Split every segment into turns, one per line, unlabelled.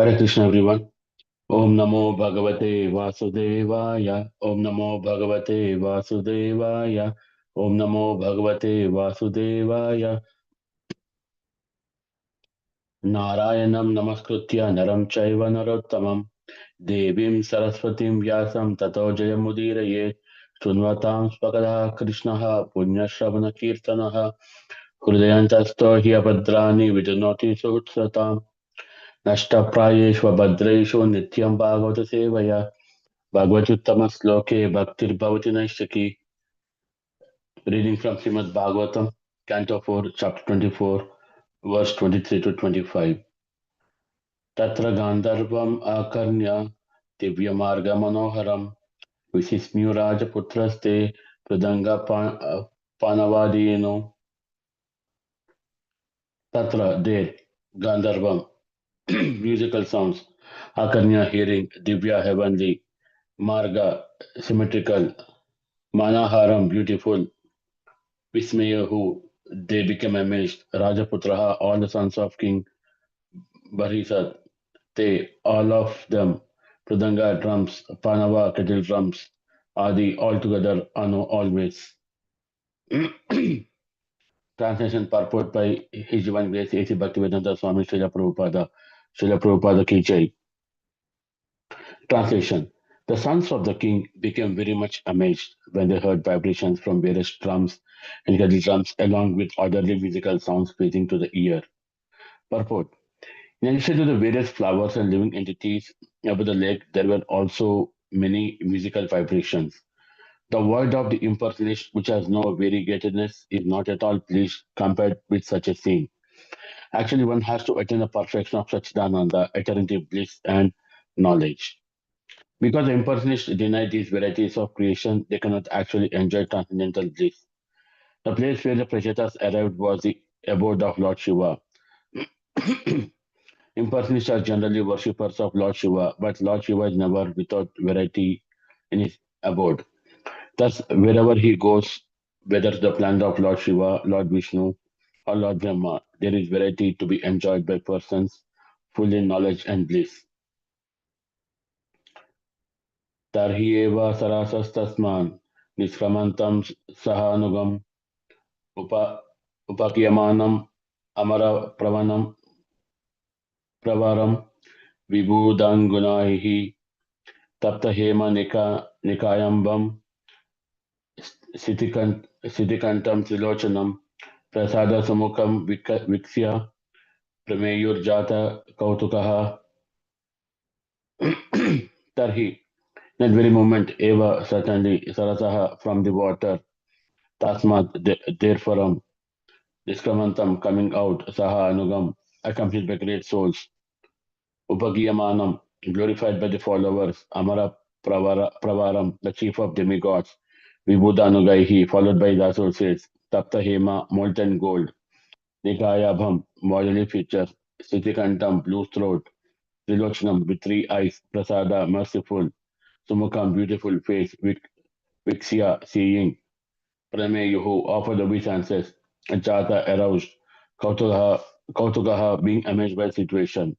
Hare Krishna, everyone. Om Namo Bhagavate Vasudevaya. Om Namo Bhagavate Vasudevaya. Om Namo Bhagavate Vasudevaya. Narayanam Namaskritya Naram Chaiva Narottamam. Devim Saraswatim Vyasam Tato Jayamudiraye. Shunvatam Spakada Krishnaha Punyashravana Kirtanaha. Hridayantasto Hyapadrani Vidunoti Sutsatam. Nashtaprayeshva Bhadreshu Nityam Bhagavata Sevaya. Bhagavachuttama Sloke Bhaktirbhavati Naishaki. Reading from Srimad Bhagavatam, Canto 4, Chapter 24, verse 23 to 25. Tatra Gandharvam Akarnya Divyamarga Manoharam Visismyuraja Putraste Pradanga Panavadino. Tatra there, Gandharvam, musical sounds. Akarnya hearing, Divya heavenly, Marga symmetrical, Manaharam beautiful, Vismayahu, they became amazed. Rajaputraha, all the sons of King Barisat, they, all of them, Pradanga drums, Panava kettle drums, Adi, all together, Anu, always. Translation purport by His Divine Grace A.C. Bhaktivedanta Swami Srila Prabhupada Ki Jai. Translation. The sons of the king became very much amazed when they heard vibrations from various drums and kettle drums along with orderly musical sounds pleasing to the ear. Purport. In addition to the various flowers and living entities above the lake, there were also many musical vibrations. The word of the impersonalist, which has no variegatedness, is not at all pleased compared with such a scene. Actually, one has to attain the perfection of Satchidananda, eternity, bliss, and knowledge. Because the impersonalists deny these varieties of creation, they cannot actually enjoy transcendental bliss. The place where the Prachetas arrived was the abode of Lord Shiva. Impersonalists are generally worshippers of Lord Shiva, but Lord Shiva is never without variety in his abode. Thus, wherever he goes, whether the planet of Lord Shiva, Lord Vishnu, or Lord Brahma, there is variety to be enjoyed by persons full in knowledge and bliss. तर्ह्येव सरासस्तस्मान् निष्क्रमन्तं सहानुगम् उप उपकीयमानम् अमरप्रवणं प्रवरं विबुधाङ्गुनैः तप्तहेमनिकायम्बं सितिकण्ठं त्रिलोचनं प्रसादसुमुखं वीक्ष्य प्रमेयुर्जातकौतुकः तर्हि that very moment eva certainly sarasaha from the water tasmat therefore diskramantam coming out saha anugam accompanied by great souls upagiyamanam glorified by the followers amara pravaram the chief of demigods vibhudanugaihi followed by the associates tapta hema molten gold nikayabham bodily features sitikantam blue throat trilochanam with three eyes prasada merciful sumukam beautiful face Vixia seeing Prameyuhu offered obeisances, and Jata aroused, Kautugaha being amazed by the situation.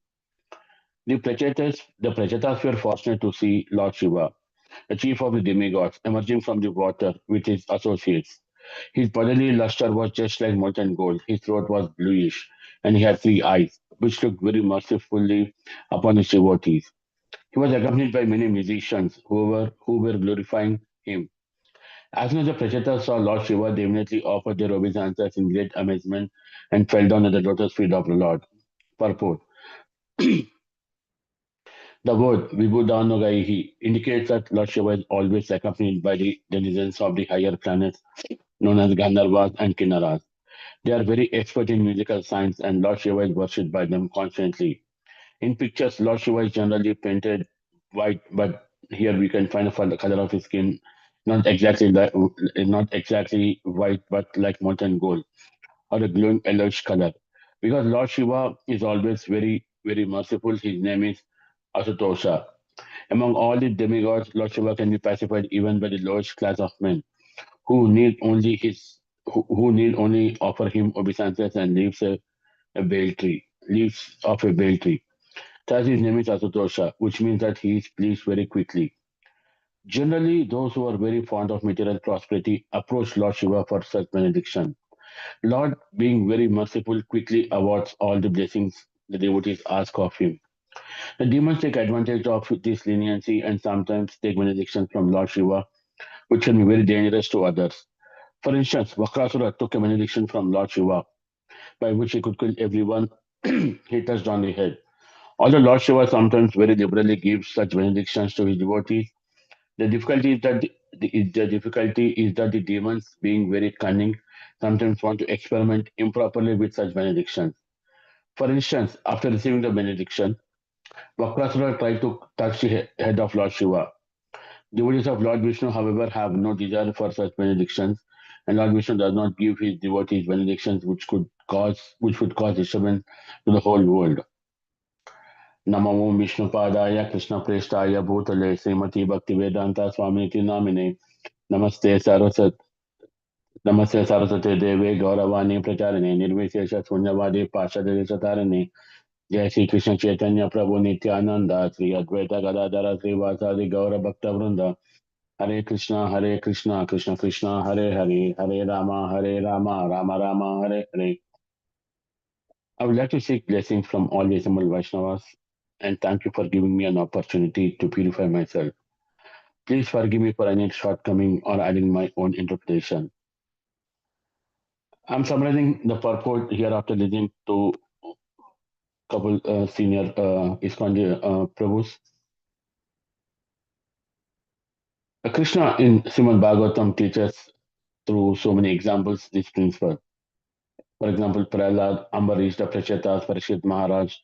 The Prachetas were fortunate to see Lord Shiva, the chief of the demigods, emerging from the water with his associates. His bodily luster was just like molten gold, his throat was bluish, and he had three eyes, which looked very mercifully upon his devotees. He was accompanied by many musicians who were glorifying him. As soon as the Prachetas saw Lord Shiva, they immediately offered their obeisances in great amazement and fell down at the lotus feet of the Lord. Purport. The word Vibhudanogaihi indicates that Lord Shiva is always accompanied by the denizens of the higher planets known as Gandharvas and Kinnaras. They are very expert in musical science and Lord Shiva is worshipped by them constantly. In pictures, Lord Shiva is generally painted white, but here we can find the color of his skin not exactly white, but like molten gold or a glowing yellowish color. Because Lord Shiva is always very, very merciful. His name is Asutosha. Among all the demigods, Lord Shiva can be pacified even by the lowest class of men who need only who need only offer him obeisances and leaves of a bale tree. Thus his name is Asutosha, which means that he is pleased very quickly. Generally, those who are very fond of material prosperity approach Lord Shiva for such benediction. Lord, being very merciful, quickly awards all the blessings the devotees ask of him. The demons take advantage of this leniency and sometimes take benedictions from Lord Shiva, which can be very dangerous to others. For instance, Vakrasura took a benediction from Lord Shiva, by which he could kill everyone he touched on the head. Although Lord Shiva sometimes very liberally gives such benedictions to his devotees, the difficulty is that the demons, being very cunning, sometimes want to experiment improperly with such benedictions. For instance, after receiving the benediction, Vakrasura tried to touch the head of Lord Shiva. Devotees of Lord Vishnu, however, have no desire for such benedictions, and Lord Vishnu does not give his devotees benedictions which would cause disturbance to the whole world. नमो विष्णुपादाय कृष्णप्रेष्ठाय भूतले श्रीमती भक्तिवेदांता स्वामिनिति नामिने नमस्ते सरस्वत नमस्ते सरस्वती देवे गौरवाणी प्रचारिणे निर्विशेष शून्यवादी पार्षदेशतारिणे जय श्री कृष्ण चैतन्य प्रभु नित्यानंद श्री अद्वैत गदाधर श्रीवासादि गौर भक्त वृंद हरे Krishna Krishna Krishna Hare Hare Rama Ram Ram Hare Hare. I would like to seek blessings from all the assembled Vaishnavas and thank you for giving me an opportunity to purify myself. Please forgive me for any shortcoming or adding my own interpretation. I'm summarizing the purport here after listening to couple senior Iskcon Prabhus. Krishna in Srimad Bhagavatam teaches through so many examples this principle. For example, Prahlad, Ambarish, the Prachetas, Parishit Maharaj,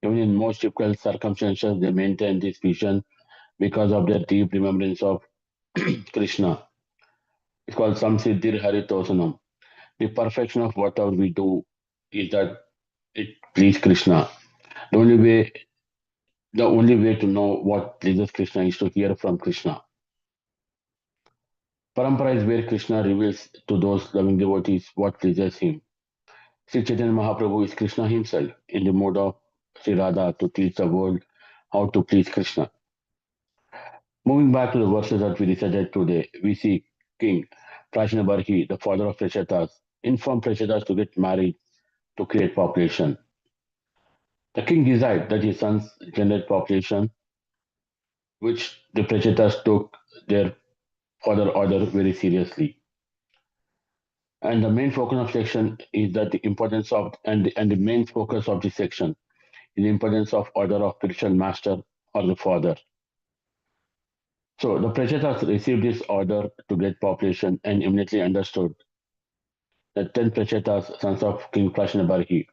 even in most difficult circumstances, they maintain this vision because of their deep remembrance of Krishna. It's called Samsiddhir Haritosanam. The perfection of whatever we do is that it please Krishna. The only way the only way to know what pleases Krishna is to hear from Krishna. Parampara is where Krishna reveals to those loving devotees what pleases him. Sri Chaitanya Mahaprabhu is Krishna himself in the mode of Sri Radha to teach the world how to please Krishna. Moving back to the verses that we recited today, we see King Prajnabarhi, the father of Prachetas, inform Prachetas to get married to create population. The king desired that his sons generate population, which the Prachetas took their father order very seriously. And the main focus of section is that the importance of and the main focus of this section is the importance of order of spiritual master or the father. So the Prachetas received this order to get population and immediately understood that 10 Prachetas, sons of King Prashnabarhi,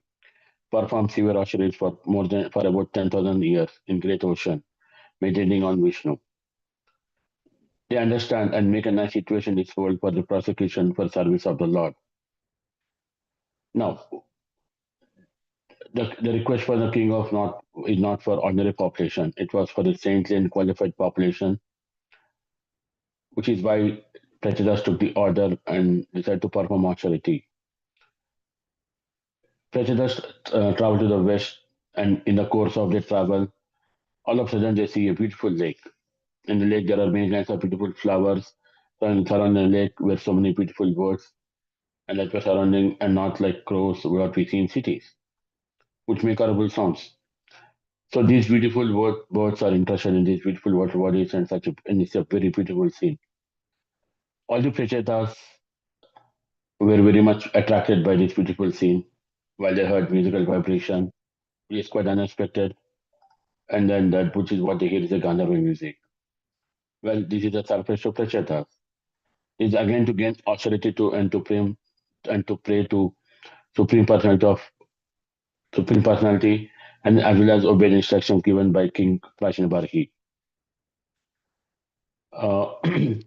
performed severe austerities for about 10,000 years in Great Ocean, meditating on Vishnu. They understand and make a nice situation in this world for the prosecution for service of the Lord. Now, the request for the king of not is not for ordinary population. It was for the saintly and qualified population, which is why Prejudice took the order and decided to perform austerity. Prejudice traveled to the west, and in the course of their travel, all of a sudden they see a beautiful lake. In the lake, there are many kinds of beautiful flowers. And surrounding the lake were so many beautiful birds, and that were surrounding, and not like crows, what we see in cities, which make horrible sounds. So these beautiful birds are interested in these beautiful water bodies and it's a very beautiful scene. All the Prachetas were very much attracted by this beautiful scene while they heard musical vibration. It is quite unexpected. And then that which is what they hear is the Gandharva music. Well, this is the surface of Prachetas. It is again to gain authority to pray to Supreme Personality of Supreme Personality and as well as obey the instructions given by King Prashnabarhi.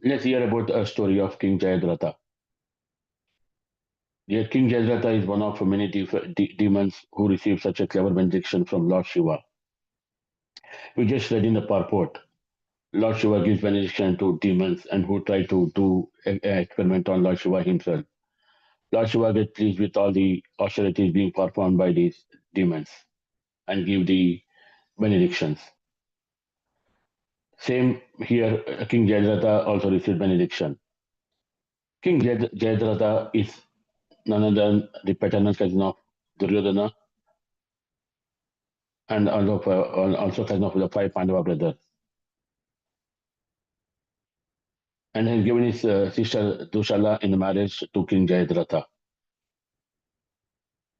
Let's hear about a story of King Jayadratha. Yet King Jayadratha is one of many demons who received such a clever benediction from Lord Shiva. We just read in the purport. Lord Shiva gives benediction to demons and who try to do an experiment on Lord Shiva himself. Lord Shiva gets pleased with all the austerities being performed by these demons and give the benedictions. Same here, King Jayadratha also received benediction. King Jayadratha is none other than the paternal cousin of Duryodhana and also cousin of the five Pandava brothers. And has given his sister Dushala in marriage to King Jayadratha.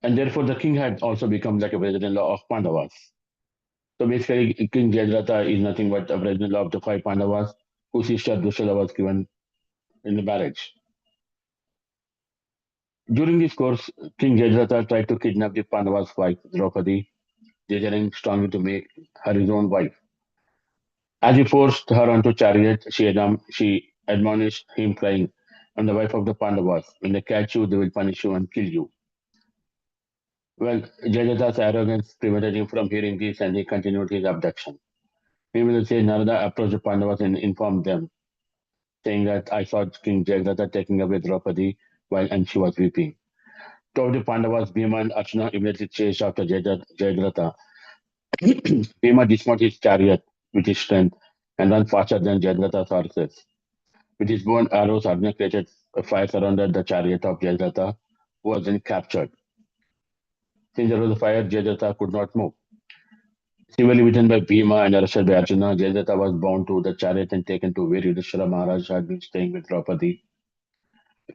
And therefore, the king had also become like a brother-in-law of Pandavas. So basically, King Jayadratha is nothing but a brother-in-law of the five Pandavas, whose sister Dushala was given in the marriage. During this course, King Jayadratha tried to kidnap the Pandavas' wife, Draupadi, desiring strongly to make her his own wife. As he forced her onto chariot, she admonished him, crying, "I'm the wife of the Pandavas. When they catch you, they will punish you and kill you." Well, Jayadratha's arrogance prevented him from hearing this, and he continued his abduction. Meanwhile, say Narada approached the Pandavas and informed them, saying that I saw King Jayadratha taking away Draupadi while and she was weeping. Two of the Pandavas, Bhima and Arjuna, immediately chased after Jayadratha. Bhima dismounted his chariot with his strength and ran faster than Jayadratha's horses. With his bow and arrows, Arjuna created a fire surrounded the chariot of Jayadratha, who was then captured. Since there was a fire, Jayadratha could not move. Severely beaten by Bhima and arrested by Arjuna, Jayadratha was bound to the chariot and taken to where Yudhishthira Maharaj had been staying with Draupadi.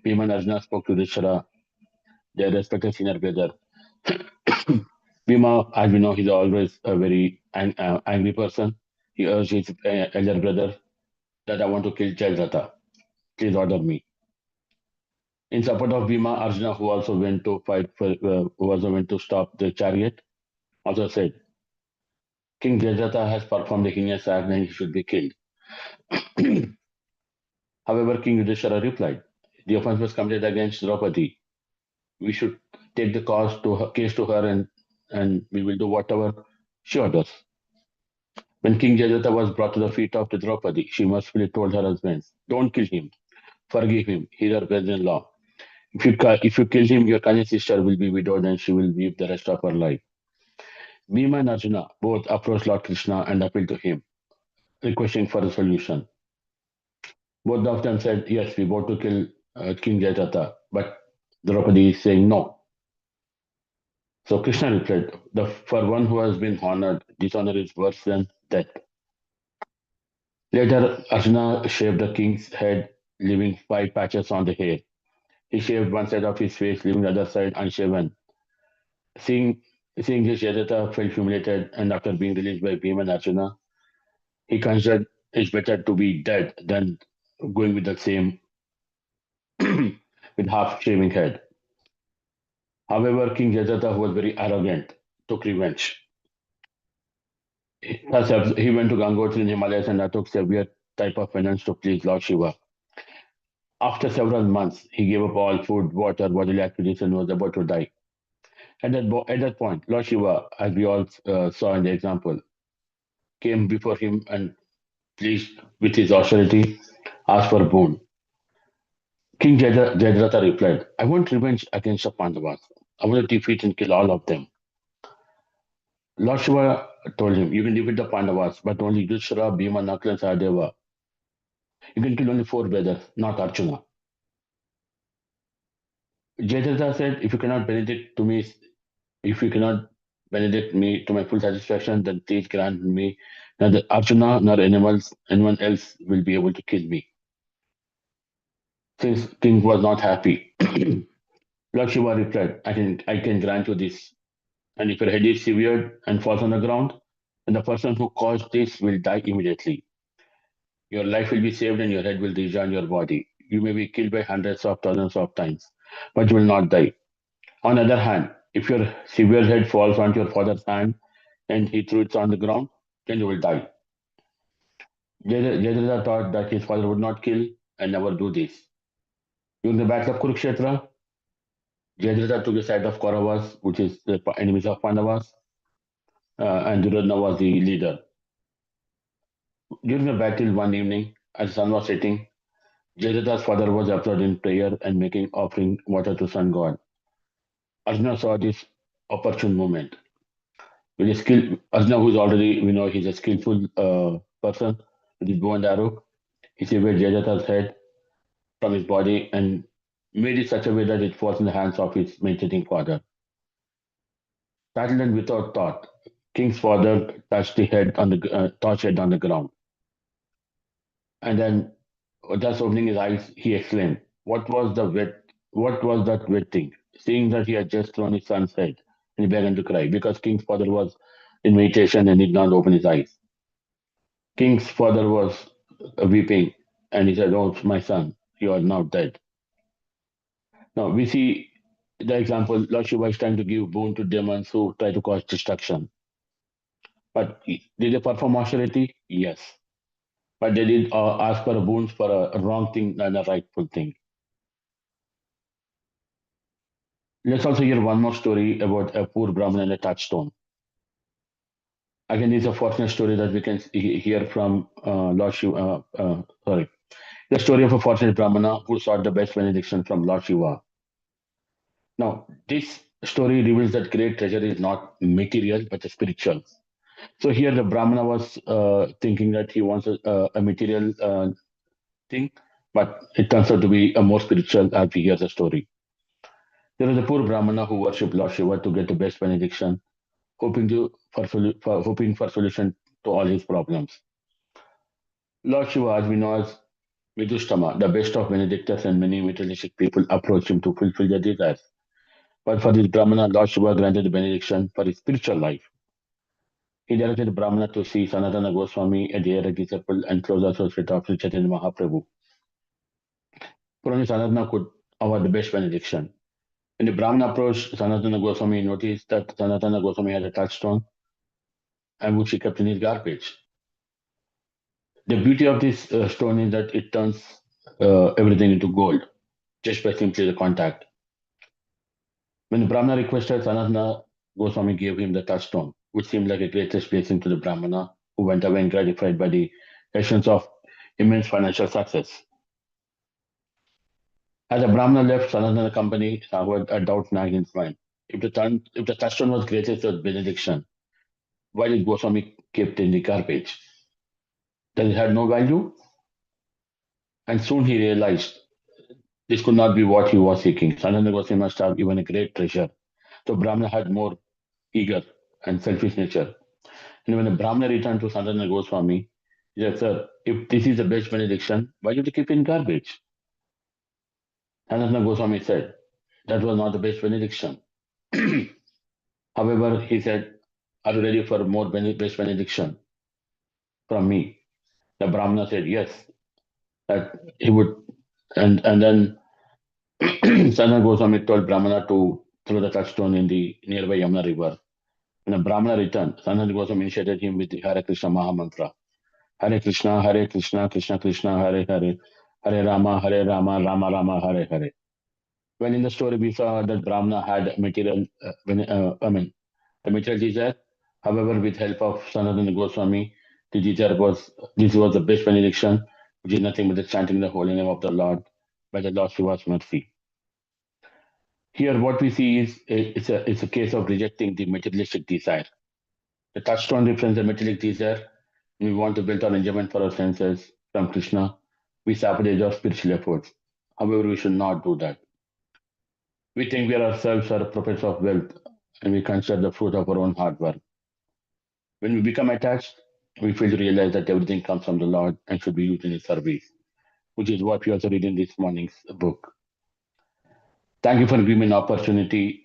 Bhima and Arjuna spoke to Yudhishthira, their respective senior brother. Bhima, as we know, he's always a very angry person. He urged his elder brother that I want to kill Jayadratha. Please order me. In support of Bhima, Arjuna, who also went to fight for, who also went to stop the chariot, also said, King Jayadratha has performed a heinous act and he should be killed. However, King Yudhishthira replied, the offense was committed against Draupadi. We should take the case to her and we will do whatever she orders. When King Jayadratha was brought to the feet of the Draupadi, she mercifully told her husband, don't kill him. Forgive him. He's her brother-in-law. If you kill him, your cousin sister will be widowed and she will weep the rest of her life. Bhima and Arjuna both approached Lord Krishna and appealed to him, requesting for a solution. Both of them said, yes, we vote to kill King Jayadratha, but Draupadi is saying no. So Krishna replied, for one who has been honored, dishonor is worse than death. Later, Arjuna shaved the king's head, leaving 5 patches on the hair. He shaved one side of his face, leaving the other side unshaven. Seeing, seeing this, Jayadratha felt humiliated, and after being released by Bhima and Arjuna, he considered it's better to be dead than going with the same, with half shaving head. However, King Jayadratha, who was very arrogant, took revenge. Thus, he went to Gangotri in Himalayas and took severe type of penance to please Lord Shiva. After several months, he gave up all food, water, bodily activities, and was about to die. At that point, Lord Shiva, as we all saw in the example, came before him and pleased with his austerity, asked for a boon. King Jayadratha replied, I want revenge against the Pandavas. I want to defeat and kill all of them. Lord Shiva told him, you can defeat the Pandavas, but only Yudhishthira, Bhima, Nakula, and Sahadeva. You can kill only 4 brothers, not Arjuna. Jayadratha said, if you cannot benedict me to my full satisfaction, then please grant me neither Arjuna nor anyone else will be able to kill me. Since king was not happy, Lord Shiva replied, I can grant you this. And if your head is severed and falls on the ground, then the person who caused this will die immediately. Your life will be saved and your head will rejoin your body. You may be killed by hundreds of thousands of times, but you will not die. On the other hand, if your severed head falls onto your father's hand and he threw it on the ground, then you will die. Jayadratha thought that his father would not kill and never do this. During the battle of Kurukshetra, Jayadratha took the side of Kauravas, which is the enemies of Pandavas, and Duryodhana was the leader. During the battle one evening, as the sun was setting, Jayadratha's father was absorbed in prayer and making offering water to sun god. Arjuna saw this opportune moment. With a skill, Arjuna, who's already, we know he's a skillful person with his bow and arrow, he severed Jayadratha's head from his body and made it such a way that it falls in the hands of his meditating father. Startled and without thought, King's father touched head on the ground, and then, just opening his eyes, he exclaimed, What was that wet thing?" Seeing that he had just thrown his son's head, and he began to cry because King's father was in meditation and did not open his eyes. King's father was weeping, and he said, "Oh, my son, you are now dead." Now we see the example. Lord Shiva is trying to give boon to demons who try to cause destruction. But did they perform austerity? Yes. But they did ask for a boons for a wrong thing and a rightful thing. Let's also hear one more story about a poor Brahmin and a touchstone. Again, it's a fortunate story that we can hear from Lord Shiva. Sorry, the story of a fortunate Brahmana who sought the best benediction from Lord Shiva. Now, this story reveals that great treasure is not material but spiritual. So here, the Brahmana was thinking that he wants a material thing, but it turns out to be a more spiritual as we hear the story. There was a poor Brahmana who worshipped Lord Shiva to get the best benediction, hoping for solution to all his problems. Lord Shiva, as we know as Vidushtama, the best of benedictors and many materialistic people approached him to fulfill their desires. But for this Brahmana, Lord Shiva granted the benediction for his spiritual life. He directed the Brahmana to see Sanatana Goswami, a dear disciple and close associate of Sri Chaitanya Mahaprabhu. For only Sanatana could offer the best benediction. When the Brahmana approached Sanatana Goswami, he noticed that Sanatana Goswami had a touchstone and which he kept in his garbage. The beauty of this stone is that it turns everything into gold just by simply the contact. When the Brahmana requested, Sanatana Goswami gave him the touchstone, which seemed like a greatest blessing to the Brahmana, who went away gratified by the essence of immense financial success. As the Brahmana left, Sanatana company suffered a doubt nagged in his mind. If the touchstone was greatest with benediction, why did Goswami keep it in the garbage? Does it have no value? And soon he realized this could not be what he was seeking. Sanatana Goswami must have even a great treasure. So Brahmana had more eager and selfish nature. And when the Brahmana returned to Sanatana Goswami, he said, "Sir, if this is the best benediction, why did you keep it in garbage?" Sanatana Goswami said, "That was not the best benediction." However, he said, "Are you ready for more best benediction from me?" The Brahmana said, "Yes," that he would. And then Sanatana Goswami told Brahmana to throw the touchstone in the nearby Yamuna river. When the Brahmana returned, Sanatana Goswami initiated him with the Hare Krishna Maha Mantra. Hare Krishna, Krishna Krishna, Hare Hare, Hare Rama, Rama Rama, Hare Hare. When in the story we saw that Brahmana had material, the material desire. However, with help of Sanatana Goswami, the desire was this was the best benediction, which is nothing but the chanting the holy name of the Lord by the Lord Shiva's mercy. Here, what we see is it's a case of rejecting the materialistic desire. The touchstone represents the materialistic desire. We want to build our enjoyment for our senses from Krishna. We sabotage our spiritual efforts. However, we should not do that. We think we ourselves are prophets of wealth and we consider the fruit of our own hard work. When we become attached, we fail to realize that everything comes from the Lord and should be used in His service, which is what we also read in this morning's book. Thank you for giving me an opportunity